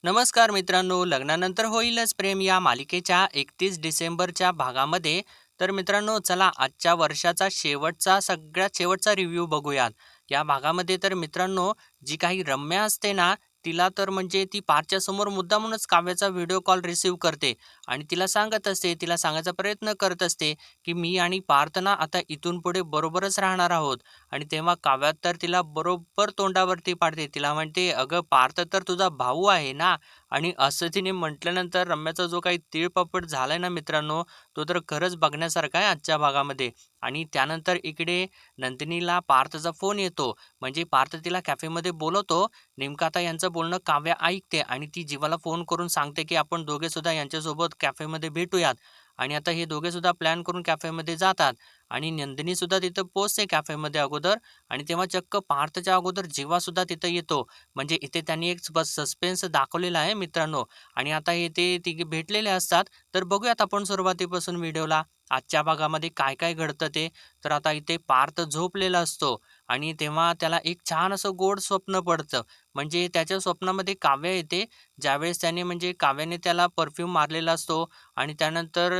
नमस्कार मित्रांनो, लग्नानंतर होईलच प्रेम या मालिकेच्या 31 डिसेंबरच्या भागामध्ये तर मित्रांनो चला आजच्या वर्षाचा सगळ्यात शेवटचा रिव्ह्यू बघूयात. या भागामध्ये तर मित्रांनो जी काही रम्या असते ना, तिला तर म्हणजे ती पारच्या समोर मुद्दामूनच काव्याचा व्हिडिओ कॉल रिसीव्ह करते आणि तिला सांगत असते, तिला सांगायचा प्रयत्न करत असते, की मी आणि पार्थ ना आता इथून पुढे बरोबरच राहणार आहोत. आणि तेव्हा काव्यात तर तिला बरोबर तोंडावरती पाडते. तिला म्हणते, "अगं पार्थ तर तुझा भाऊ आहे ना." आणि असं तिने म्हटल्यानंतर रम्याचा जो काही तीळपापड झालाय ना मित्रांनो, तो तर खरंच बघण्यासारखा आहे आजच्या भागामध्ये. आणि त्यानंतर इकडे नंदिनीला पार्थचा फोन येतो. म्हणजे पार्थ तिला कॅफेमध्ये बोलवतो. नेमकं आता यांचं बोलणं काव्या ऐकते आणि ती जीवाला फोन करून सांगते, की आपण दोघे सुद्धा यांच्यासोबत कॅफेमध्ये भेटूयात. आणि आता हे दोघे सुद्धा प्लॅन करून कॅफेमध्ये जातात आणि नंदिनी सुद्धा तिथं पोहोचते कॅफेमध्ये अगोदर. आणि तेव्हा चक्क पार्थच्या अगोदर जीवा सुद्धा तिथं येतो. म्हणजे इथे त्यांनी एक बस सस्पेन्स दाखवलेला आहे मित्रांनो. आणि आता हे ते तिघे भेटलेले असतात. तर बघूयात आपण सुरुवातीपासून व्हिडिओला. आजच्या भागामध्ये काय काय घडतं ते. तर आता इथे पार्थ झोपलेला असतो आणि तेव्हा त्याला एक छान असं गोड स्वप्न पडतं. म्हणजे त्याच्या स्वप्नामध्ये काव्य येते. ज्यावेळेस त्याने म्हणजे काव्याने त्याला परफ्यूम मारलेला असतो आणि त्यानंतर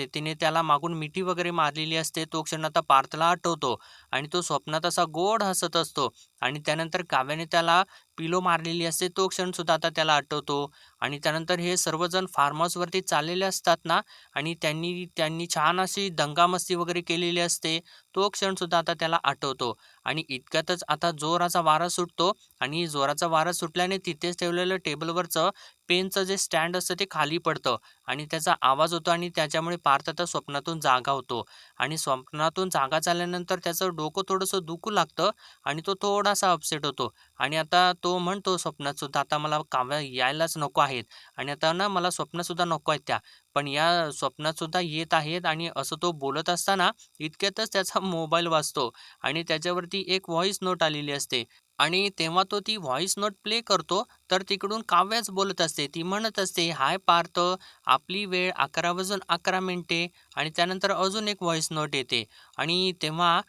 तिने त्याला मागून मिठी वगैरे मारलेली असते. तो क्षण आता पार्थला आठवतो आणि तो स्वप्नात असा गोड हसत असतो. आणि त्यानंतर काव्याने त्याला पिलो मारलेली असते. तो क्षणसुद्धा आता त्याला आठवतो. आणि त्यानंतर हे सर्वजण फार्म हाऊसवरती चाललेले असतात ना आणि त्यांनी त्यांनी छान अशी दंगामस्ती वगैरे केलेली असते. तो क्षणसुद्धा आता त्याला आठवतो. आणि इतक्यातच आता जोराचा वारा सुटतो आणि जोराचा वारा सुटल्याने तिथेच ठेवलेलं टेबलवरचं पेनचं जे स्टँड असतं ते खाली पडतं आणि त्याचा आवाज होतो आणि त्याच्यामुळे पार्थ आता स्वप्नातून जागा होतो. आणि स्वप्नातून जागा झाल्यानंतर त्याचं डोकं थोडंसं दुखू लागतं आणि तो थोडासा अपसेट होतो. आणि आता तो म्हणतो स्वप्नात सुद्धा, "आता मला काव्य यायलाच नको आहेत आणि आता ना मला स्वप्नसुद्धा नको आहेत त्या. पण या स्वप्नात सुद्धा येत आहेत." आणि असं तो बोलत असताना इतक्यातच त्याचा मोबाईल वाजतो आणि त्याच्यावरती एक व्हॉईस नोट आलेली असते. आणि तेव्हा तो ती व्हॉईस नोट प्ले करतो, तर तिकडून काव्याच बोलत असते. ती म्हणत असते, "हाय पार्थ, आपली वेळ 11 वाजून 11 मिनिटे." आणि त्यानंतर अजून एक व्हॉईस नोट येते. आणि तेव्हा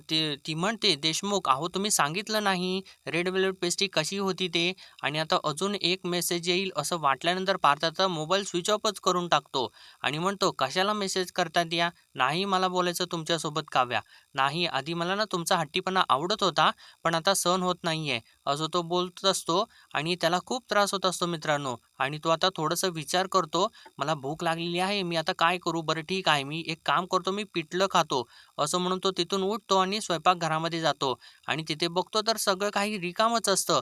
ती ती म्हणते, "देशमुख, अहो तुम्ही सांगितलं नाही रेड वेल्वेट पेस्ट्री कशी होती ते." आणि आता अजून एक मेसेज येईल असं वाटल्यानंतर पार्थचा मोबाईल स्विच ऑफच करून टाकतो आणि म्हणतो, "कशाला मेसेज करतात या? नाही मला बोलायचं तुमच्यासोबत काव्या. नाही, आधी मला ना तुमचा हट्टीपणा आवडत होता, पण आता सहन होत नाहीये." असं तो बोलत असतो आणि त्याला खूप त्रास होत असतो मित्रांनो. आणि तो आता थोडंसं विचार करतो, "मला भूक लागलेली आहे, मी आता काय करू? बरं ठीक आहे, मी एक काम करतो, मी पिठलं खातो." असं म्हणून तो तिथून उठतो आणि स्वयंपाकघरामध्ये जातो आणि तिथे बघतो तर सगळं काही रिकामच असतं.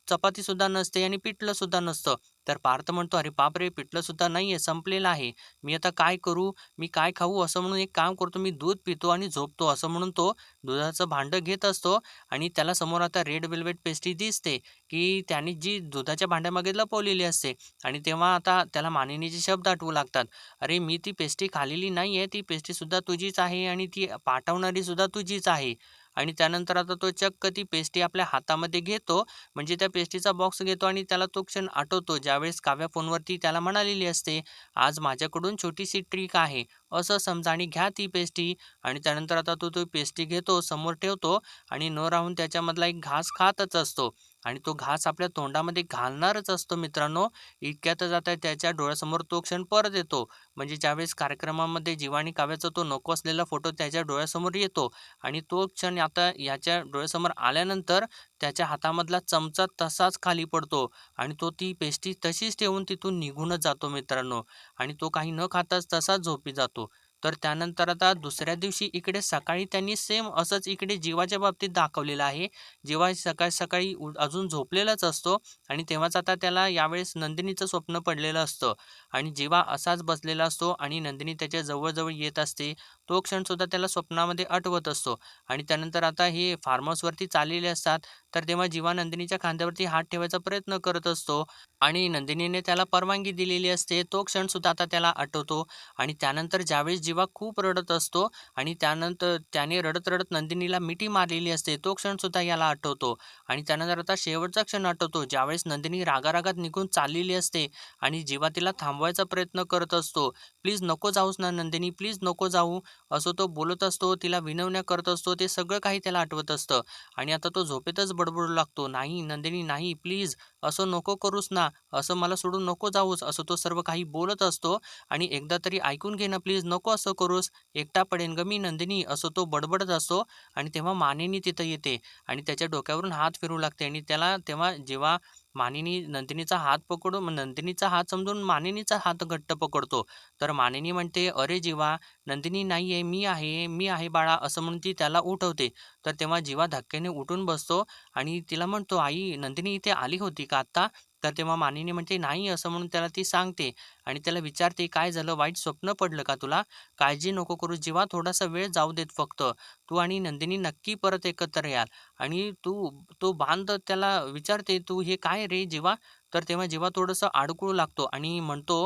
चपातीसुद्धा नसते आणि पिठलंसुद्धा नसतं. तर पार्थ म्हणतो, "अरे बापरे! पिठलंसुद्धा नाहीये, संपलेलं आहे. मी आता काय करू? मी काय खाऊ?" असं म्हणून एक काम करतो, "मी दूध पितो आणि झोपतो." असं म्हणून तो दुधाचं भांडं घेत असतो आणि त्याला समोर आता रेड वेल्वेट पेस्ट्री दिसते, की त्याने जी दुधाच्या भांड्यामागे लपवलेली असते. आणि तेव्हा आता त्याला मानिनीचे शब्द आठवू लागतात. "अरे, मी ती पेस्ट्री खाल्लेली नाहीये. ती पेस्ट्रीसुद्धा तुझीच आहे आणि ती पाठवणारी सुद्धा तुझीच आहे." आणि त्यानंतर आता तो चक्क ती पेस्ट्री आपल्या हातामध्ये घेतो. म्हणजे त्या पेस्ट्रीचा बॉक्स घेतो आणि त्याला तो क्षण आठवतो, ज्यावेळेस काव्या फोनवरती त्याला म्हणालेली असते, "आज माझ्याकडून छोटीशी ट्रिक आहे. असं समजा आणि घ्या ती पेस्ट्री." आणि त्यानंतर आता तो पेस्ट्री घेतो, समोर ठेवतो आणि न राहून त्याच्यामधला एक घास खातच असतो. आणि तो घास आपल्या तोंडामध्ये घालणारच असतो मित्रांनो. इतक्यातच आता त्याच्या डोळ्यासमोर तो क्षण परत येतो. म्हणजे ज्यावेळेस कार्यक्रमामध्ये जीवा आणि काव्याचा तो नको असलेला फोटो त्याच्या डोळ्यासमोर येतो आणि तो क्षण आता याच्या डोळ्यासमोर आल्यानंतर त्याच्या हातामधला चमचा तसाच खाली पडतो आणि तो ती पेस्ट्री तशीच ठेवून तिथून निघूनच जातो मित्रांनो. आणि तो काही न खाताच तसाच झोपी जातो. तर त्यानंतर आता दुसऱ्या दिवशी इकडे सकाळी त्यांनी सेम असंच इकडे जीवाच्या बाबतीत दाखवलेलं आहे. जेव्हा सकाळी-सकाळी अजून झोपलेलाच असतो आणि तेव्हाच आता त्याला यावेळेस नंदिनीचं स्वप्न पडलेलं असतं आणि जेव्हा असाच बसलेला असतो आणि नंदिनी त्याच्या जवळ-जवळ येत असते, तो क्षणसुद्धा त्याला स्वप्नामध्ये आठवत असतो. आणि त्यानंतर आता हे फार्म हाऊसवरती चाललेले असतात, तर तेव्हा जीवा नंदिनीच्या खांद्यावरती हात ठेवायचा प्रयत्न करत असतो आणि नंदिनीने त्याला परवानगी दिलेली असते. तो क्षणसुद्धा आता त्याला आठवतो. आणि त्यानंतर ज्यावेळेस जीवा खूप रडत असतो आणि त्यानंतर त्याने रडत-रडत नंदिनीला मिठी मारलेली असते, तो क्षणसुद्धा याला आठवतो. आणि त्यानंतर आता शेवटचा क्षण आठवतो, ज्यावेळेस नंदिनी रागारागात निघून चाललेली असते आणि जीवा तिला थांबवायचा प्रयत्न करत असतो. "प्लीज नको जाऊस ना नंदिनी, प्लीज नको जाऊ." असं तो बोलत असतो, तिला विनवण्या करत असतो. ते सगळं काही त्याला आठवत असतं आणि आता तो झोपेतच बडबडू लागतो, "नाही नंदिनी नाही प्लीज, असं नको करूस ना, असं मला सोडून नको जाऊस." असं तो सर्व काही बोलत असतो आणि "एकदा तरी ऐकून घे ना प्लीज, नको असं करूस. एकटा पडेन गं मी नंदिनी." असं तो बडबडत असतो आणि तेव्हा मानिनी तिथं येते आणि त्याच्या डोक्यावरून हात फिरू लागते आणि त्याला तेव्हा जेव्हा मानिनी नंदिनीचा हात पकडून नंदिनीचा हात समजून मानिनीचा हात घट्ट पकडतो. तर मानिनी म्हणते, "अरे जीवा, नंदिनी नाहीये, मी आहे बाळा." असं म्हणून ती त्याला उठवते. तर तेव्हा जीवा धक्क्याने उठून बसतो आणि तिला म्हणतो, "आई, नंदिनी इथे आली होती का आत्ता?" तर तेव्हा मानिनी म्हणते, "नाही." असं म्हणून त्याला ती सांगते आणि त्याला विचारते, "काय झालं? वाईट स्वप्न पडलं का तुला? काळजी नको करू जीवा, थोडासा वेळ जाऊ देत फक्त. तू आणि नंदिनी नक्की परत एकत्र याल." आणि तो बांध त्याला विचारते, "तू हे काय रे जीवा?" तर तेव्हा जीवा थोडंसं अडकू लागतो आणि म्हणतो,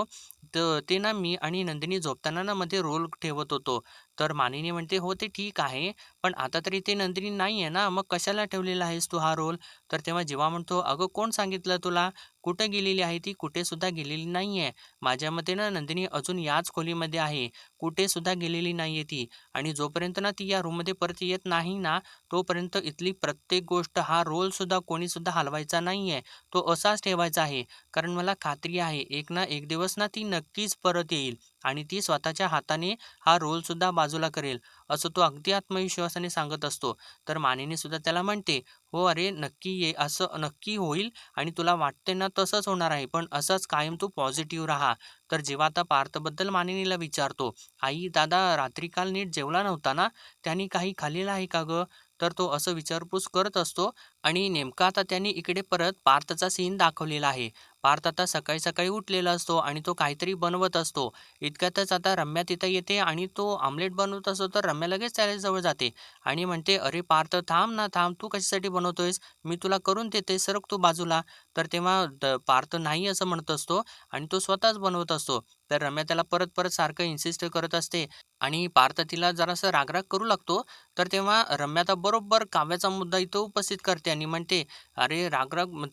ते ना मी आणि नंदिनी झोपताना ना मध्ये रोल ठेवत होतो." तर मानिनी म्हणते, "हो, ते ठीक आहे, पण आता तरी ते नंदिनी नाहीये ना, मग कशाला ठेवलेला आहेस तू हा रोल?" तर तेव्हा जीवा म्हणतो, "अगं कोण सांगितलं तुला? कुठे गेलेली आहे ती? कुठे सुद्धा गेलेली नाहीये. माझ्या मते ना नंदिनी अजून याच खोलीमध्ये आहे. कुठे सुद्धा गेलेली नाहीये ती आणि जोपर्यंत ना ती या रूममध्ये परत येत नाही ना, तोपर्यंत इथली प्रत्येक गोष्ट हा रोल सुद्धा कोणी सुद्धा हलवायचा नाहीये. तो असाच ठेवायचा आहे. कारण मला खात्री आहे एक ना एक दिवस ना ती नक्कीच परत येईल आणि ती स्वतःच्या हाताने हा रोल सुद्धा बाजूला करेल." असं तो अगदी आत्मविश्वासाने सांगत असतो. तर मानिनी सुद्धा त्याला म्हणते, "हो अरे नक्की ये, असं नक्की होईल आणि तुला वाटते ना तसंच होणार आहे. पण असंच कायम तू पॉझिटिव्ह राहा." तर जेव्हा आता पार्थबद्दल मानिनीला विचारतो, "आई दादा रात्री काल नीट जेवला नव्हता ना? त्याने काही खाल्लेलं आहे का गं?" तर तो असं विचारपूस करत असतो आणि नेमका आता त्यांनी इकडे परत पार्थचा सीन दाखवलेला आहे. पार्थ आता सकाळी-सकाळी उठलेला असतो आणि तो काहीतरी बनवत असतो. इतक्यातच आता रम्या तिथं येते आणि तो ऑमलेट बनवत असतो, तर रम्या लगेच त्याच्याजवळ जाते आणि म्हणते, "अरे पार्थ थांब ना, थांब. तू कशासाठी बनवतोयस? मी तुला करून देते. सरक तू बाजूला." तर तेव्हा पार्थ नाही असं म्हणत असतो आणि तो स्वतःच बनवत असतो. तर रम्या त्याला परत-परत सारखं इन्सिस्ट करत असते आणि पार्थ तिला जरासं राग करू लागतो. तर तेव्हा रम्या आता बरोबर काव्याचा मुद्दा इथं उपस्थित करते आणि म्हणते, "अरे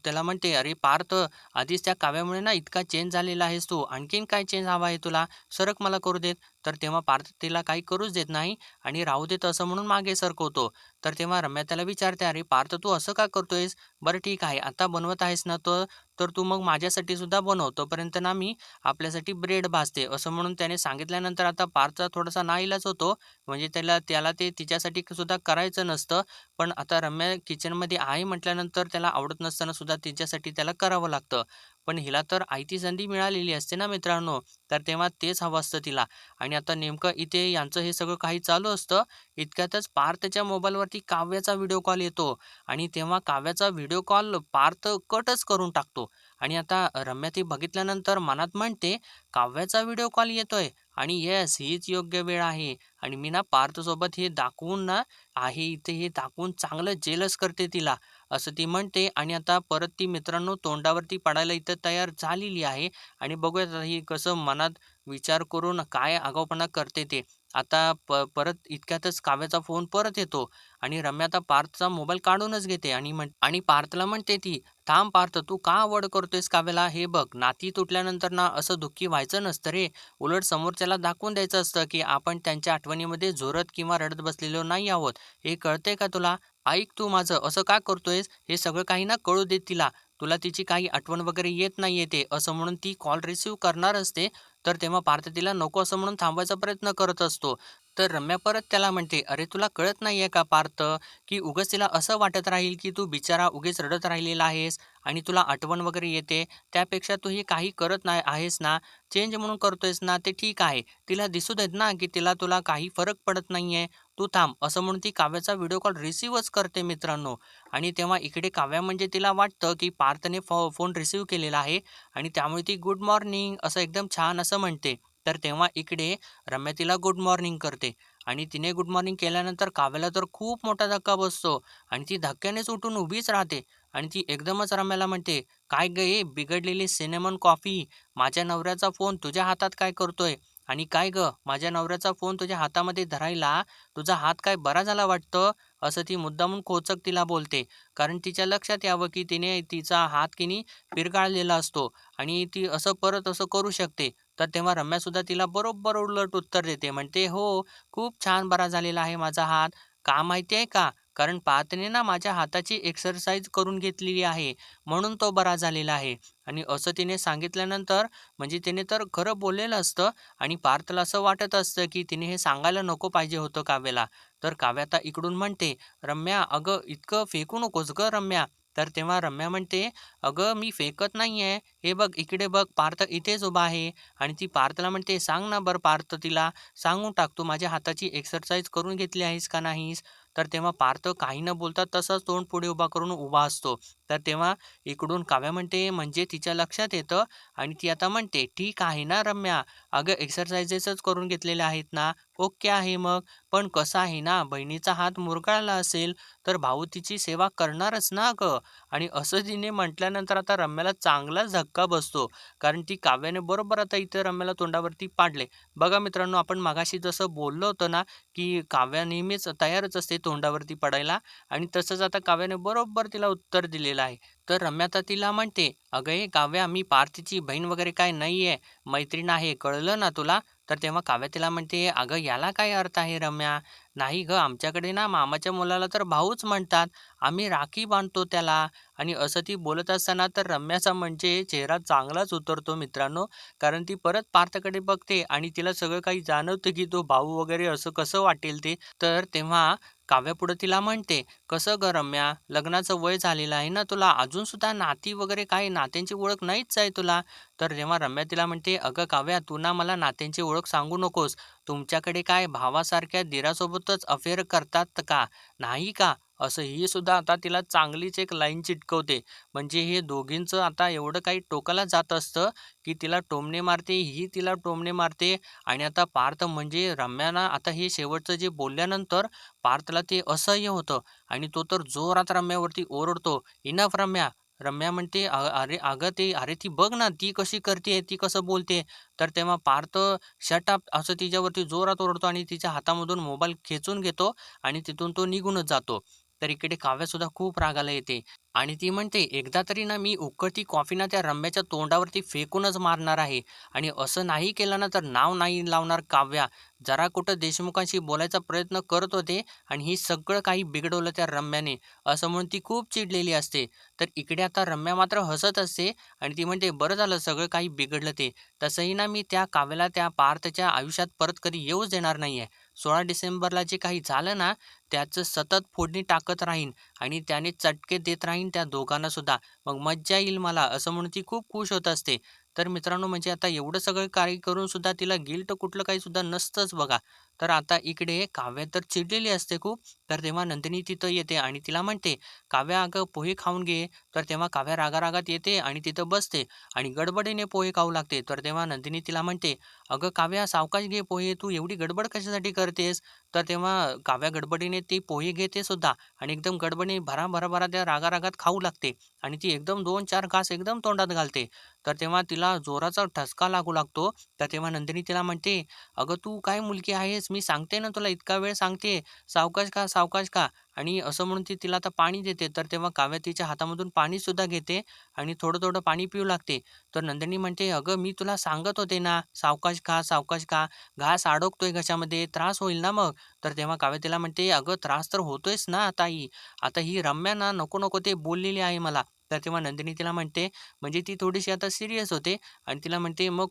त्याला म्हणते, "अरे पार्थ, आधीच त्या काव्यामुळे ना इतका चेंज झालेला आहेस तू. आणखीन काय चेंज हवा आहे तुला? सरक मला करू देत." तर तेव्हा पार्थ तिला काही करूच देत नाही आणि राहू देत असं म्हणून मागे सरकवतो. तर तेव्हा रम्या त्याला विचारते, "अरे पार्थ, तू असं का करतोयस? बरं ठीक आहे, आता बनवत आहेस ना तर तर तू मग माझ्यासाठी सुद्धा बनव. तोपर्यंत ना मी आपल्यासाठी ब्रेड भाजते." असं म्हणून त्याने सांगितल्यानंतर आता पार्थचा थोडासा नाईलाज होतो. म्हणजे त्याला त्याला ते तिच्यासाठी सुद्धा करायचं नसतं. पण आता रम्या किचनमध्ये आहे म्हटल्यानंतर त्याला आवडत नसताना सुद्धा तिच्यासाठी त्याला करावं लागतं. पण हिला तर आयती संधी मिळालेली असते ना मित्रांनो, तर तेव्हा तेच हवं असतं तिला. आणि आता नेमकं इथे यांचं हे सगळं काही चालू असतं. इतक्यातच पार्थच्या मोबाईलवरती काव्याचा व्हिडिओ कॉल येतो आणि तेव्हा काव्याचा व्हिडिओ कॉल पार्थ कटच करून टाकतो. आणि आता रम्या ती बघितल्यानंतर मनात म्हणते, "काव्याचा व्हिडिओ कॉल येतोय आणि येस हीच योग्य वेळ आहे आणि मी ना पार्थसोबत हे दाखवून ना आहे इथे हे दाखवून चांगलं जेलस करते तिला." असं ती म्हणते आणि आता परत ती मित्रांनो तोंडावरती पडायला इथं तयार झालेली आहे आणि बघूयात आता ही कसं मनात विचार करून काय आगाऊपणा करते ते. आता परत इतक्यातच काव्याचा फोन परत येतो आणि रम्या आता पार्थचा मोबाईल काढूनच घेते आणि पार्थला म्हणते ती, "थांब पार्थ, तू का आवड करतोयस काव्याला? हे बघ, नाती तुटल्यानंतर ना असं दुःखी व्हायचं नसतं रे. उलट समोरच्याला दाखवून द्यायचं असतं, की आपण त्यांच्या आठवणीमध्ये झोरत किंवा रडत बसलेलो नाही आहोत. हे कळतंय का तुला? ऐक तू माझं, असं का करतोयस? हे सगळं काही ना कळू दे तिला. तुला तिची काही आठवण वगैरे येत नाहीये ते." असं म्हणून ती कॉल रिसीव्ह करणार असते. तर तेव्हा पार्थ तिला नको असं म्हणून थांबवायचा प्रयत्न करत असतो. तर रम्या परत त्याला म्हणते, "अरे तुला कळत नाहीये का पार्थ, की उगाच तिला असं वाटत राहील, की तू बिचारा उगीच रडत राहिलेला आहेस आणि तुला आठवण वगैरे येते. त्यापेक्षा तू हे काही करत नाही आहेस ना, चेंज म्हणून करतोयस ना, ते ठीक आहे. तिला दिसू देत ना, की तुला काही फरक पडत नाहीये. तू थांब." असं म्हणून ती काव्याचा व्हिडिओ कॉल रिसीव्हच करते मित्रांनो. आणि तेव्हा इकडे काव्या म्हणजे तिला वाटतं, की पार्थने फोन रिसीव्ह केलेला आहे आणि त्यामुळे ती गुड मॉर्निंग असं एकदम छान असं म्हणते. तर तेव्हा इकडे रम्या तिला गुड मॉर्निंग करते आणि तिने गुड मॉर्निंग केल्यानंतर काव्याला तर खूप मोठा धक्का बसतो आणि ती धक्क्यानेच उठून उभीच राहते आणि ती एकदमच रम्याला म्हणते, "काय गं हे बिघडलेली सिनेमन कॉफी, माझ्या नवऱ्याचा फोन तुझ्या हातात काय करतोय? आणि काय गं, माझ्या नवऱ्याचा फोन तुझ्या हातामध्ये धरायला तुझा हात काय बरा झाला वाटतं?" असं ती मुद्दामून खोचक तिला बोलते. कारण तिच्या लक्षात यावं, की तिने तिचा हात की नाही पिरगाळलेला असतो आणि ती असं परत असं करू शकते. तर तेव्हा रम्यासुद्धा तिला बरोबर उलट उत्तर देते. म्हणते, "हो, खूप छान बरा झालेला आहे माझा हात. का माहिती आहे का? कारण पाहतेने ना माझ्या हाताची एक्सरसाइज करून घेतलेली आहे, म्हणून तो बरा झालेला आहे." आणि असं तिने सांगितल्यानंतर म्हणजे तिने तर खरं बोललेलं असतं आणि पार्थला असं वाटत असतं, की तिने हे सांगायला नको पाहिजे होतं काव्याला. तर काव्या आता इकडून म्हणते, "रम्या, अगं इतकं फेकू नकोस गं रम्या." तर तेव्हा रम्या म्हणते, "अगं मी फेकत नाहीये. हे बघ, इकडे बघ, पार्थ इथेच उभा आहे." आणि ती पार्थला म्हणते, "सांग ना बरं पार्थ तिला, सांगून टाक तू माझ्या हाताची एक्सरसाइज करून घेतली आहेस का नाहीस?" तर तेव्हा पार्थ काही न बोलता तसंच तोंड पुढे उभा करून उभा असतो. तर तेव्हा इकडून काव्या म्हणते म्हणजे तिच्या लक्षात येतं आणि ती आता म्हणते, "ठीक आहे ना रम्या, अगं एक्सरसाइजेसच करून घेतलेल्या आहेत ना, ओके आहे मग. पण कसं आहे ना, बहिणीचा हात मुरगळला असेल, तर भाऊ तिची सेवा करणारच ना गं." आणि असं तिने म्हटल्यानंतर आता रम्याला चांगलाच धक्का बसतो. कारण ती काव्याने बरोबर आता इथं रम्याला तोंडावरती पाडले. बघा मित्रांनो, आपण मगाशी जसं बोललो होतो ना, की काव्या नेहमीच तयारच असते तोंडावरती पडायला आणि तसंच आता काव्याने बरोबर तिला उत्तर दिलेलं आहे. तर रम्या आता तिला म्हणते, "अगं हे काव्या, मी पार्थची बहीण वगैरे काय नाहीये, मैत्रीण आहे, कळलं ना तुला?" तर तेव्हा काव्या तिला म्हणते, "अगं याला काय अर्थ आहे रम्या? नाही गं, आमच्याकडे ना मामाच्या मुलाला तर भाऊच म्हणतात. आम्ही राखी बांधतो त्याला." आणि असं ती बोलत असताना तर रम्याचा म्हणजे चेहरा चांगलाच उतरतो मित्रांनो. कारण ती परत पार्थकडे बघते आणि तिला सगळं काही जाणवतं, की तो भाऊ वगैरे असं कसं वाटेल ते. तर तेव्हा काव्या पुढे तिला म्हणते, "कसं गं रम्या, लग्नाचं वय झालेलं आहे ना तुला, अजून सुद्धा नाती वगैरे काही नात्यांची ओळख नाहीच आहे तुला." तर तेव्हा रम्या तिला म्हणते, "अगं काव्या, तू ना मला नात्यांची ओळख सांगू नकोस. तुमच्याकडे काय भावासारख्या दिरासोबतच अफेअर करतात का? नाही का?" असं ही सुद्धा आता तिला चांगलीच एक लाईन चिटकवते. म्हणजे हे दोघींचं आता एवढं काही टोकाला जात असतं, की तिला टोमणे मारते, ही तिला टोमणे मारते आणि आता पार्थ म्हणजे रम्याला आता हे शेवटचं जे बोलल्यानंतर पार्थला ते असह्य होतं आणि तो तर जोरात रम्यावरती ओरडतो, "इनफ रम्या." रम्या म्हणते, अरे अगं ते अरे ती बघ ना, ती कशी करते, ती कसं बोलते." तर तेव्हा पार्थ शट अप असं तिच्यावरती जोरात ओरडतो आणि तिच्या हातामधून मोबाईल खेचून घेतो आणि तिथून तो निघूनच जातो. तर इकडे काव्यासुद्धा खूप रागाला येते आणि ती म्हणते, "एकदा तरी ना मी उकळती कॉफी ना त्या रम्याच्या तोंडावरती फेकूनच मारणार आहे आणि असं नाही केलं ना तर नाव नाही लावणार काव्या. जरा कुठं देशमुखांशी बोलायचा प्रयत्न करत होते आणि हे सगळं काही बिघडवलं त्या रम्याने." असं म्हणून ती खूप चिडलेली असते. तर इकडे आता रम्या मात्र हसत असते आणि ती म्हणते, "बरं झालं सगळं काही बिघडलं ते. तसंही ना मी त्या काव्याला त्या पार्थच्या आयुष्यात परत कधी येऊच देणार नाहीये. 16 डिसेंबरला जे काही झालं ना, त्याचं सतत फोडणी टाकत राहीन आणि त्याने चटके देत राहीन त्या दोघांना सुद्धा. मग मज्जा येईल मला." असं म्हणून ती खूप खुश होत असते. तर मित्रांनो, म्हणजे आता एवढं सगळं काही करून सुद्धा तिला गिल्ट कुठलं काही सुद्धा नसतंच बघा. तर आता इकडे काव्या तर चिडलेली असते खूप. तर तेव्हा नंदिनी तिथं येते आणि तिला म्हणते, "काव्या अगं पोहे खाऊन घे." तर तेव्हा काव्या रागारागात येते आणि तिथं बसते आणि गडबडीने पोहे खाऊ लागते. तर तेव्हा नंदिनी तिला म्हणते, "अगं काव्या, सावकाश घे पोहे, तू एवढी गडबड कशासाठी करतेस?" तर तेव्हा काव्या गडबडीने ती पोहे घेते सुद्धा आणि एकदम गडबडीने भरा त्या रागारागात खाऊ लागते आणि ती एकदम 2-4 घास एकदम तोंडात घालते. तर तेव्हा तिला जोराचा ठसका लागू लागतो. तर तेव्हा नंदिनी तिला म्हणते, "अगं तू काय मुलगी आहेस? मी सांगते ना तुला, इतका वेळ सांगते, सावकाश खा, सावकाश खा." आणि असं म्हणून ती तिला आता पाणी देते. तर तेव्हा काव्या तिच्या हातामधून पाणीसुद्धा घेते आणि थोडं-थोडं पाणी पिऊ लागते. तर नंदिनी म्हणते, "अगं मी तुला सांगत होते ना, सावकाश खा, सावकाश खा. घास अडकतोय घशामध्ये, त्रास होईल ना मग." तर तेव्हा काव्या तिला म्हणते, "अगं त्रास तर होतोयच ना ताई. आता ही रम्या ना नको-नको ते बोललेली आहे मला." तर तेव्हा नंदिनी तिला म्हणते म्हणजे ती थोडीशी आता सीरियस होते आणि तिला म्हणते, "मग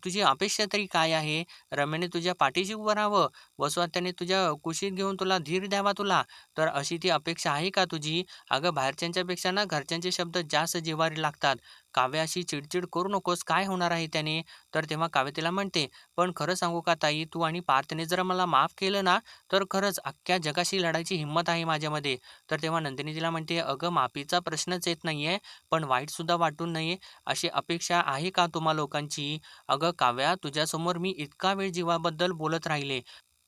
तुझी अपेक्षा तरी काय आहे? रम्याने तुझ्या पाठीशी उभं राहावं, वसुहत्याने तुझ्या कुशीत घेऊन तुला धीर द्यावा तुला. तर अशी ती अपेक्षा आहे का तुझी? अगं बाहेरच्यांच्या पेक्षा ना घरच्यांचे शब्द जास्त जिव्हारी लागतात. काव्या अशी चिडचिड करू नकोस, काय होणार आहे त्याने?" तर तेव्हा काव्या तिला म्हणते, "पण खरं सांगू का ताई, तू आणि पार्थने जर मला माफ केलं ना, तर खरंच अख्ख्या जगाशी लढायची हिंमत आहे माझ्यामध्ये." तर तेव्हा नंदिनी तिला म्हणते, "अगं माफीचा प्रश्नच येत नाहीये, पण वाईटसुद्धा वाटू नये अशी अपेक्षा आहे का तुम्हा लोकांची? अगं काव्या, तुझ्यासमोर मी इतका वेळ जीवाबद्दल बोलत राहिले,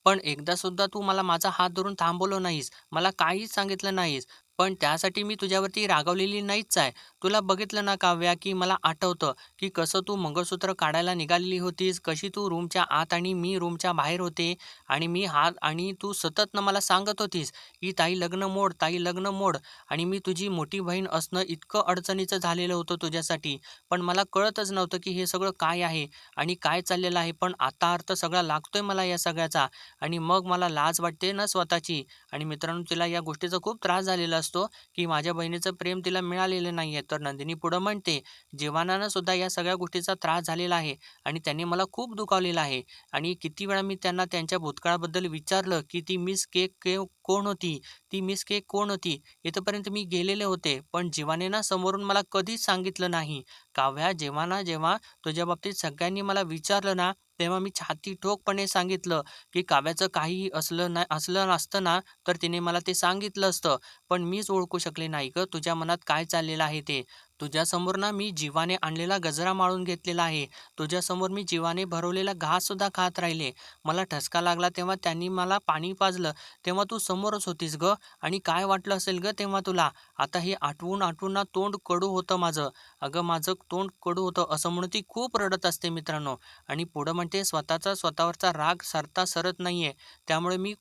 पण एकदा सुद्धा तू मला माझा हात धरून थांबवलं नाहीस. मला काहीच सांगितलं नाहीस. पण त्यासाठी मी तुझ्यावरती रागावलेली नाहीच आहे. तुला बघितलं ना काव्या, की मला आठवतं, की कसं तू मंगळसूत्र काढायला निघालेली होतीस, कशी तू रूमच्या आत आणि मी रूमच्या बाहेर होते आणि मी हात आणि तू सतत ना मला सांगत होतीस, की "ताई लग्न मोड, ताई लग्न मोड." आणि मी तुझी मोठी बहीण असणं इतकं अडचणीचं झालेलं होतं तुझ्यासाठी. पण मला कळतच नव्हतं, की हे सगळं काय आहे आणि काय चाललेलं आहे. पण आता अर्थ सगळा लागतोय मला या सगळ्याचा आणि मग मला लाज वाटते ना स्वतःची. आणि मित्रांनो तिला या गोष्टीचा खूप त्रास झालेला असतो, की माझ्या बहिणीचं प्रेम तिला मिळालेलं नाहीये. तर नंदिनी पुढं म्हणते, "जीवनानं सुद्धा या सगळ्या गोष्टीचा त्रास झालेला आहे आणि त्यांनी मला खूप दुखावलेलं आहे आणि किती वेळा मी त्यांना त्यांच्या भूतकाळाबद्दल विचारलं, की ती मिस के कोण होती? ती मिस के कोण होती? इथपर्यंत मी गेलेले होते. पण जीवाने ना समोरून मला कधीच सांगितलं नाही. काव्या, जेव्हा तुझ्या बाबतीत सगळ्यांनी मला विचारलं ना, तेव्हा मी छाती ठोकपणे सांगितलं, की काव्याचं काहीही असलं नसतं ना, तर तिने मला ते सांगितलं असतं. पण मीच ओळखू शकले नाही गं, तुझ्या मनात काय चाललेलं आहे ते. तुझ्यासमोर ना मी जीवाने आणलेला गजरा माळून घेतलेला आहे. तुझ्यासमोर मी जीवाने भरवलेला घाससुद्धा खात राहिले. मला ठसका लागला तेव्हा त्यांनी मला पाणी पाजलं, तेव्हा तू समोरच होतीस गं आणि काय वाटलं असेल गं तेव्हा तुला? आता हे आठवून ना तोंड कडू होतं माझं. अगं माझं तोंड कडू होतं असं म्हणून ती खूप रडत असते मित्रांनो. आणि पुढं म्हणते स्वतःवरचा राग सरता सरत नाहीये. त्यामुळे मी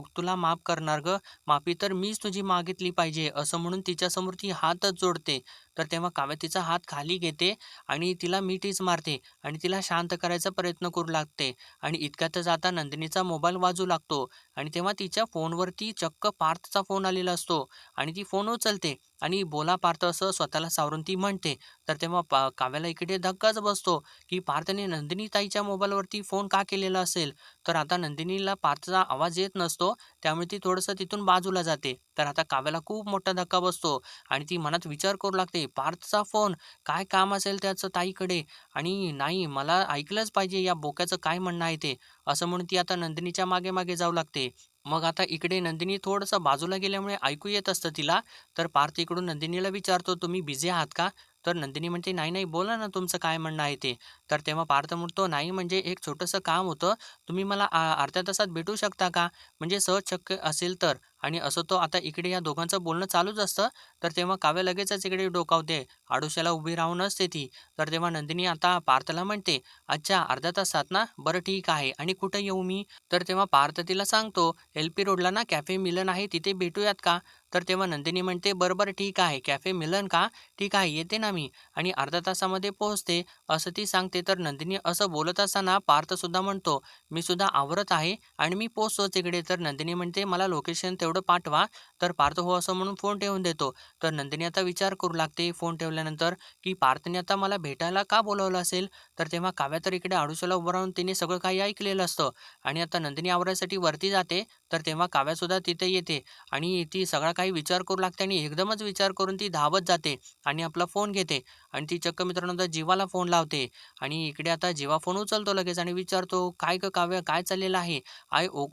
तुला माफ करणार गं. माफी तर मीच तुझी मागितली पाहिजे असं म्हणून तिच्यासमोर ती हातच जोडते. तर तेव्हा काव्या तिचा हात खाली घेते आणि तिला मिठीच मारते आणि तिला शांत करायचा प्रयत्न करू लागते. आणि इतक्यातच आता नंदिनीचा मोबाईल वाजू लागतो आणि तेव्हा तिच्या फोनवरती चक्क पार्थचा फोन आलेला असतो आणि ती फोन उचलते आणि "बोला पार्थ" असं स्वतःला सावरून ती म्हणते. तर तेव्हा काव्याला इकडे धक्काच बसतो, की पार्थने नंदिनी ताईच्या मोबाईलवरती फोन का केलेला असेल? तर आता नंदिनीला पार्थचा आवाज येत नसतो, त्यामुळे ती थोडंसं तिथून बाजूला जाते. तर आता काव्याला खूप मोठा धक्का बसतो आणि ती मनात विचार करू लागते, पार्थचा फोन, काय काम असेल त्याचं ताईकडे? आणि नाही मला ऐकलंच पाहिजे या बोक्याचं काय म्हणणं आहे ते. असं म्हणून ती आता नंदिनीच्या मागे-मागे जाऊ लागते. मग आता इकडे नंदिनी थोडंसं बाजूला गेल्यामुळे ऐकू येत असतं तिला. तर पार्थ इकडून नंदिनीला विचारतो, "तुम्ही बिझी आहात का?" तर नंदिनी म्हणते, "नाही, नाही, बोला ना तुमचं काय म्हणणं आहे ते." तर तेव्हा पार्थ म्हणतो, "नाही म्हणजे एक छोटंसं काम होतं. तुम्ही मला अर्ध्या तासात भेटू शकता का? म्हणजे सहज शक्य असेल तर." आणि असं तो आता इकडे या दोघांचं बोलणं चालूच असतं. तर तेव्हा काव्य लगेचच इकडे डोकावते. आडोश्याला उभी राहून असते ती. तर तेव्हा नंदिनी आता पार्थला म्हणते, "अच्छा अर्ध्या तासात ना? बरं ठीक आहे. आणि कुठे येऊ मी?" तर तेव्हा पार्थ तिला सांगतो, "एल-पी रोडला ना कॅफे मिलन आहे तिथे भेटूयात का?" तर तेव्हा नंदिनी म्हणते, "बरं, ठीक आहे. कॅफे मिलन का? ठीक आहे, येते ना मी." आणि अर्ध्या तासामध्ये पोहोचते, असं ती सांगते. तर नंदिनी असं बोलत असताना पार्थसुद्धा म्हणतो, "मी सुद्धा आवरत आहे आणि मी पोहोचतोच इकडे." तर नंदिनी म्हणते, "मला लोकेशन तेवढं पाठवा." तर पार्थ हो असं म्हणून फोन ठेवून देतो. तर नंदिनी आता विचार करू लागते फोन ठेवल्यानंतर, की पार्थने आता मला भेटायला का बोलावलं असेल? तर तेव्हा काव्या तर इकडे आडोशाला उभं राहून तिने सगळं काही ऐकलेलं असतं आणि आता नंदिनी आवरायसाठी वरती जाते. तर तेव्हा काव्यासुद्धा तिथे येते आणि ती सगळा काही विचार करू लागते आणि एकदमच विचार करून ती धावत जाते आणि आपला फोन घेते आणि ती चक्क मित्रांनो आता जीवाला फोन लावते आणि इकडे आता जीवा फोन उचलतो लगेच आणि विचारतो, "काय गं काव्या, काय चाललेलं आहे?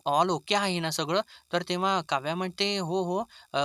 ऑल ओके आहे ना सगळं?" तर तेव्हा काव्या म्हणते, "हो, हो,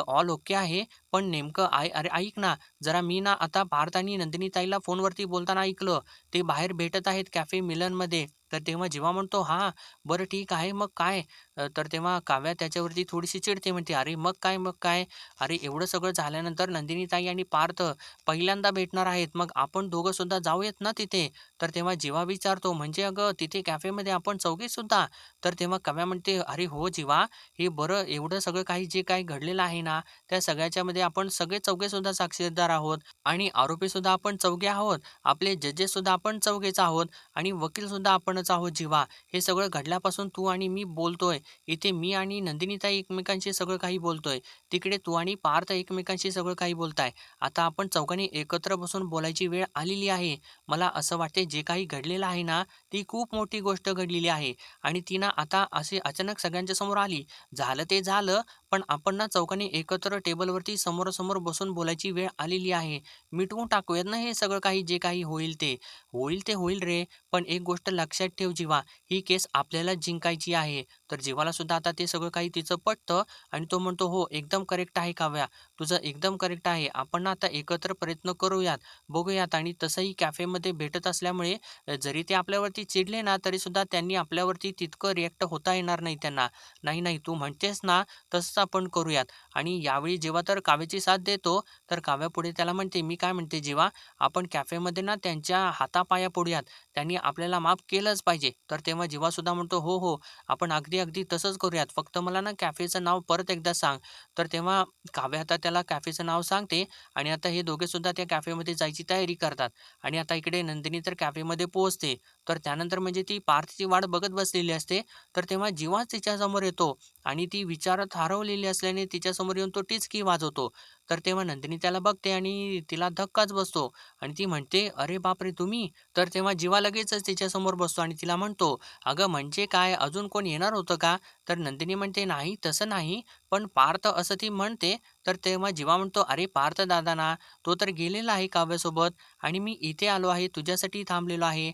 ऑल ओके आहे. पण नेमकं अरे ऐक ना, जरा मी ना आता पार्थ आणि नंदिनी ताईला फोनवरती बोलताना ऐकलं. ते बाहेर भेटत आहेत कॅफे मिलनमध्ये." तर तेव्हा जीवा म्हणतो, "हां, बरं ठीक आहे. मग काय?" तर तेव्हा काव्या त्याच्यावरती थोडीशी चिडते. म्हणते, "अरे मग काय, मग काय? अरे एवढं सगळं झाल्यानंतर नंदिनीताई आणि पार्थ पहिल्यांदा भेटणार आहेत. मग आपण दोघं सुद्धा जाऊयात ना तिथे." तर तेव्हा जीवा विचारतो, "म्हणजे अगं तिथे कॅफेमध्ये आपण चौघे सुद्धा?" तर तेव्हा काव्या म्हणते, "अरे हो जीवा, हे बरं एवढं सगळं काही जे काही घडलेलं आहे ना, त्या सगळ्याच्यामध्ये आपण सगळे चौघे सुद्धा साक्षीदार आहोत आणि आरोपी सुद्धा आपण चौघे आहोत. आपले जजेस सुद्धा आपण चौघेच आहोत आणि वकील सुद्धा आपणच आहोत जीवा. हे सगळं घडल्यापासून तू आणि मी बोलतोय. इथे मी आणि नंदिनीताई एकमेकांशी सगळं काही बोलतोय. तिकडे तू आणि पार्थ एकमेकांशी सगळं काही बोलताय. आता आपण चौघांनी एकत्र बसून बोलायची वेळ आलेली आहे. मला असं वाटते जे काही घडलेलं आहे ना, ती खूप मोठी गोष्ट घडलेली आहे आणि ती ना आता अशी अचानक सगळ्यांच्या समोर आली. झालं ते झालं, पण आपण ना चौघांनी एकत्र टेबलवरती समोरासमोर बसून बोलायची वेळ आलेली आहे. मिटवून टाकूयात ना हे सगळं काही जे काही होईल ते. होईल ते होईल रे, पण एक गोष्ट लक्षात ठेव जीवा, ही केस आपल्यालाच जिंकायची आहे. तर जीवाला सुद्धा आता ते सगळं काही तिचं पटतं आणि तो म्हणतो, "हो, एकदम करेक्ट आहे काव्या. तुझं एकदम करेक्ट आहे. आपण ना आता एकत्र प्रयत्न करूयात, बघूयात." आणि तसंही कॅफेमध्ये भेटत असल्यामुळे जरी ते आपल्यावरती चिडले ना, तरीसुद्धा त्यांनी आपल्यावरती तितकं रिएक्ट होता येणार नाही त्यांना. "नाही, नाही, तू म्हणतेस ना, तसंच आपण करूयात." आणि यावेळी जेव्हा तर काव्याची साथ देतो, तर काव्या पुढे त्याला म्हणते, "मी काय म्हणते जीवा, आपण कॅफेमध्ये ना त्यांच्या हातापाया पडूयात. त्यांनी आपल्याला माफ केलंच पाहिजे." तर तेव्हा जीवासुद्धा म्हणतो, "हो, हो, आपण अगदी, अगदी तसंच करूयात. फक्त मला ना कॅफेचं नाव परत एकदा सांग." तर तेव्हा काव्या आता त्याला कॅफेचं नाव सांगते आणि आता हे दोघेसुद्धा त्या कॅफेमध्ये जायची तयारी करतात. आणि आता इकडे नंदिनी तर कॅफेमध्ये पोहोचते. तर त्यानंतर म्हणजे ती पार्थची वाट बघत बसलेली असते. तर तेव्हा जीवाच तिच्यासमोर येतो आणि ती विचारात हरवलेली असल्याने तिच्यासमोर येऊन तो टिचकी वाजवतो. तर तेव्हा नंदिनी त्याला बघते आणि तिला धक्काच बसतो आणि ती म्हणते, "अरे बापरे! तुम्ही?" तर तेव्हा जीवा लगेचच तिच्यासमोर बसतो आणि तिला म्हणतो, "अगं म्हणजे काय? अजून कोण येणार होतं का?" तर नंदिनी म्हणते, "नाही, तसं नाही. पण पार्थ" असं ती म्हणते. तर तेव्हा जीवा म्हणतो, "अरे पार्थ दादा ना, तो तर गेलेला आहे काव्यासोबत आणि मी इथे आलो आहे, तुझ्यासाठी थांबलेलो आहे.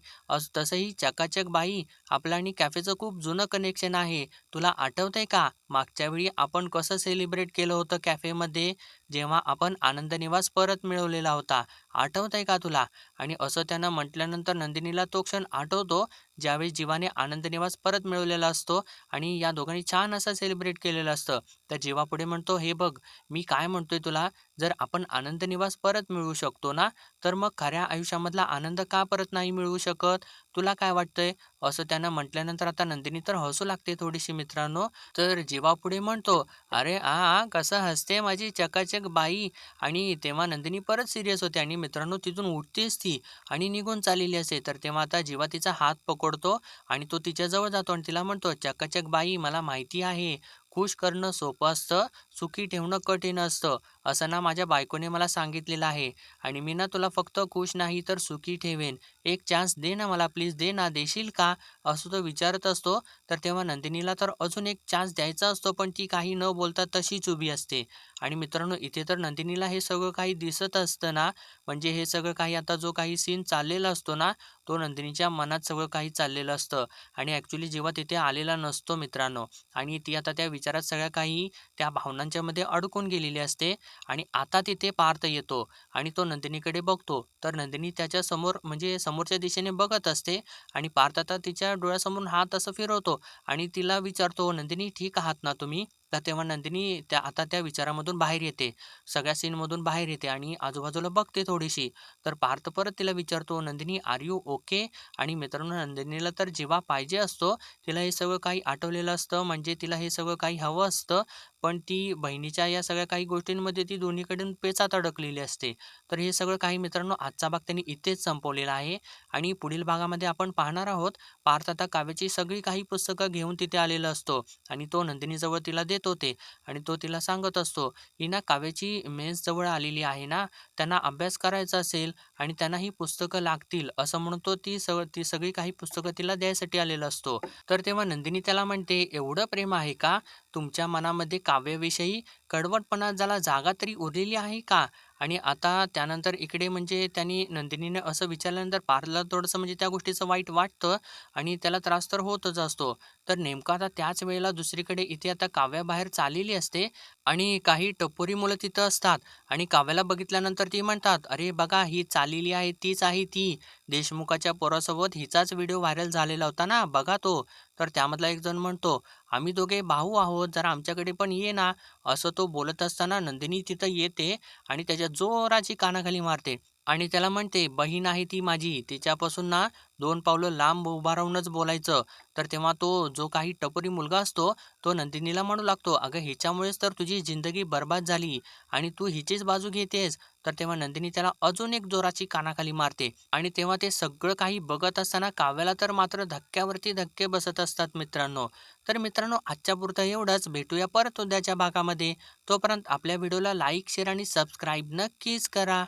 तसंही चकाचक बाई, आपलं आणि कॅफेचं खूप जुनं कनेक्शन आहे. तुला आठवतंय का? मागच्या वेळी आपण कसं सेलिब्रेट केलं होतं कॅफेमध्ये, जेव्हा आपण आनंद निवास परत मिळवलेला होता. आठवतंय का तुला?" आणि असं त्यानं म्हटल्यानंतर नंदिनीला तो क्षण आठवतो, ज्यावेळी जीवाने आनंद निवास परत मिळवलेला असतो आणि या दोघांनी छान असं सेलिब्रेट केलेलं असतं. तर जीवा पुढे म्हणतो, "हे बघ, मी काय म्हणतोय तुला, जर आपण आनंद निवास परत मिळवू शकतो ना, तर मग खऱ्या आयुष्यामधला आनंद का परत नाही मिळवू शकत? तुला काय वाटतंय?" असं त्यानं म्हटल्यानंतर आता नंदिनी तर हसू लागते थोडीशी मित्रांनो. तर जीवा पुढे म्हणतो, "अरे आ, कसं हसते माझी चकाचक बाई." आणि तेव्हा नंदिनी परत सीरियस होते आणि मित्रांनो तिथून उठतेच ती आणि निघून चाललेली असते. तर तेव्हा आता जीवा तिचा हात पकडतो आणि तो तिच्याजवळ जातो आणि तिला म्हणतो, "चकाचक बाई, मला माहिती आहे, खुश करणं सोपं असतं, सुखी ठेवणं कठीण असतं. असं ना माझ्या बायकोने मला सांगितलेलं आहे आणि मी ना तुला फक्त खुश नाही तर सुखी ठेवेन. एक चान्स दे ना मला प्लीज, दे ना, देशील का?" असं तो विचारत असतो. तर तेव्हा नंदिनीला तर अजून एक चान्स द्यायचा असतो, पण ती काही न बोलता तशीच उभी असते. आणि मित्रांनो इथे तर नंदिनीला हे सगळं काही दिसत असतं ना, म्हणजे हे सगळं काही आता जो काही सीन चाललेला असतो ना, तो नंदिनीच्या मनात सगळं काही चाललेलं असतं आणि ॲक्चुअली जेव्हा तिथे आलेला नसतो मित्रांनो आणि ती आता त्या विचारात सगळ्या काही त्या भावनांच्यामध्ये अडकून गेलेली असते आणि आता तिथे पार्थ येतो आणि तो नंदिनीकडे बघतो. तर नंदिनी त्याच्या समोर म्हणजे समोरच्या दिशेने बघत असते आणि पार्थ आता तिच्या डोळ्यासमोरून हात असं फिरवतो आणि तिला विचारतो, "नंदिनी ठीक आहात ना तुम्ही?" तर तेव्हा नंदिनी आता त्या विचारामधून बाहेर येते. सगळ्या सीनमधून बाहेर येते आणि आजूबाजूला बघते थोडीशी. तर पार्थ परत तिला विचारतो, "नंदिनी आर यू ओके?" आणि मित्रांनो नंदिनीला तर जेव्हा पाहिजे असतो, तिला हे सगळं काही आठवलेलं असतं. म्हणजे तिला हे सगळं काही हवं असतं. पण ती बहिणीच्या या सगळ्या काही गोष्टींमध्ये ती दोन्हीकडून पेचात अडकलेली असते. तर हे सगळं काही मित्रांनो आजचा भाग त्यांनी इथेच संपवलेला आहे आणि पुढील भागामध्ये आपण पाहणार आहोत, पार्थ आता काव्याची सगळी काही पुस्तकं घेऊन तिथे आलेला असतो आणि तो नंदिनीजवळ तिला देतो ते आणि तो तिला सांगत असतो, "ही ना काव्याची मेन्स जवळ आलेली आहे ना, त्यांना अभ्यास करायचा असेल आणि त्यांना ही पुस्तकं लागतील." असं म्हणून तो ती सगळी काही पुस्तकं तिला द्यायसाठी आलेला असतो. तर तेव्हा नंदिनी त्याला म्हणते, "एवढं प्रेम आहे का तुमच्या मनामध्ये काव्याविषयी? कडवटपणा ज्याला जागा तरी उरलेली आहे का?" आणि आता त्यानंतर इकडे म्हणजे त्यांनी नंदिनीने असं विचारल्यानंतर पार्थला थोडंसं म्हणजे त्या गोष्टीचं वाईट वाटतं आणि त्याला त्रास तर होतच असतो. तर नेमकं आता त्याच वेळेला दुसरीकडे इथे आता काव्या बाहेर चाललेली असते आणि काही टपोरी मुलं तिथं असतात आणि काव्याला बघितल्यानंतर ती म्हणतात, "अरे बघा ही चाललेली आहे तीच आहे ती. देशमुखाच्या पोरासोबत हिचाच व्हिडिओ व्हायरल झालेला होता ना, बघा तो." तर त्यामधला एक जण म्हणतो, "आम्ही दोघे भाऊ आहोत, जरा आमच्याकडे पण ये ना." असं तो बोलत असताना नंदिनी तिथं येते आणि त्याच्या जोराची कानाखाली मारते आणि त्याला म्हणते, "बहीण आहे ती माझी, तिच्यापासून ना 2 पावलं लांब उभा राहूनच बोलायचं." तर तेव्हा तो जो काही टपोरी मुलगा असतो, तो नंदिनीला म्हणू लागतो, "अगं हिच्यामुळेच तर तुझी जिंदगी बरबाद झाली आणि तू हिचीच बाजू घेतेस." तर तेव्हा नंदिनी त्याला अजून एक जोराची कानाखाली मारते आणि तेव्हा ते सगळं काही बघत असताना काव्याला तर मात्र धक्क्यावरती धक्के बसत असतात मित्रांनो. तर मित्रांनो आजच्या पुरतं एवढंच. भेटूया परत उद्याच्या भागामध्ये. तोपर्यंत आपल्या व्हिडिओला लाईक, शेअर आणि सबस्क्राईब नक्कीच करा.